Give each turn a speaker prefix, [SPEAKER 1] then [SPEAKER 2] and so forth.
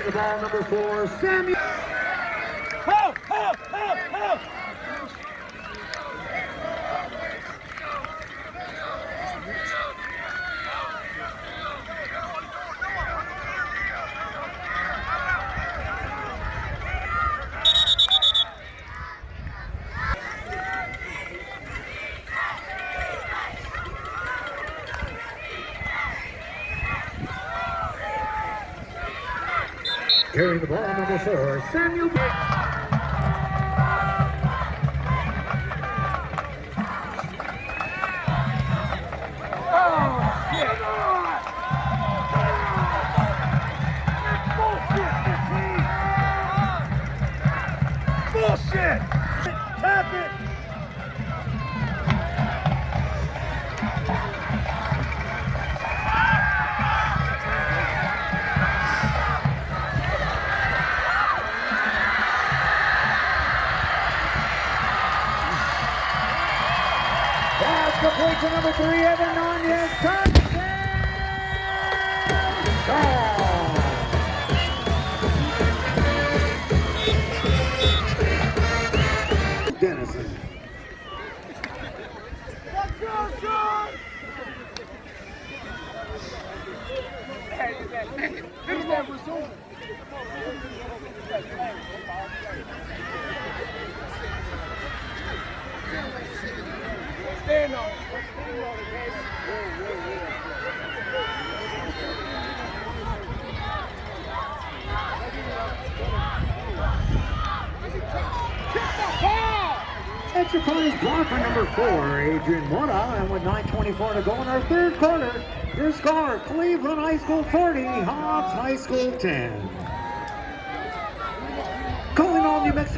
[SPEAKER 1] the ball, number 4, Samuel.
[SPEAKER 2] Help! Help! Help! Help!
[SPEAKER 1] Carrying the ball, number 4, Samuel.
[SPEAKER 2] Bullshit! Tap it!
[SPEAKER 1] Pass complete to number 3, Evan Nunez. Touchdown! Dennison.
[SPEAKER 2] Let's go, Sean! Finish that resume. Stand on it. Stand on it, guys.
[SPEAKER 1] Extra point is blocked by number 4, Adrian Mora, and with 9:24 to go in our third quarter, your score, Cleveland High School 40, Hobbs High School 10. Calling all New Mexico.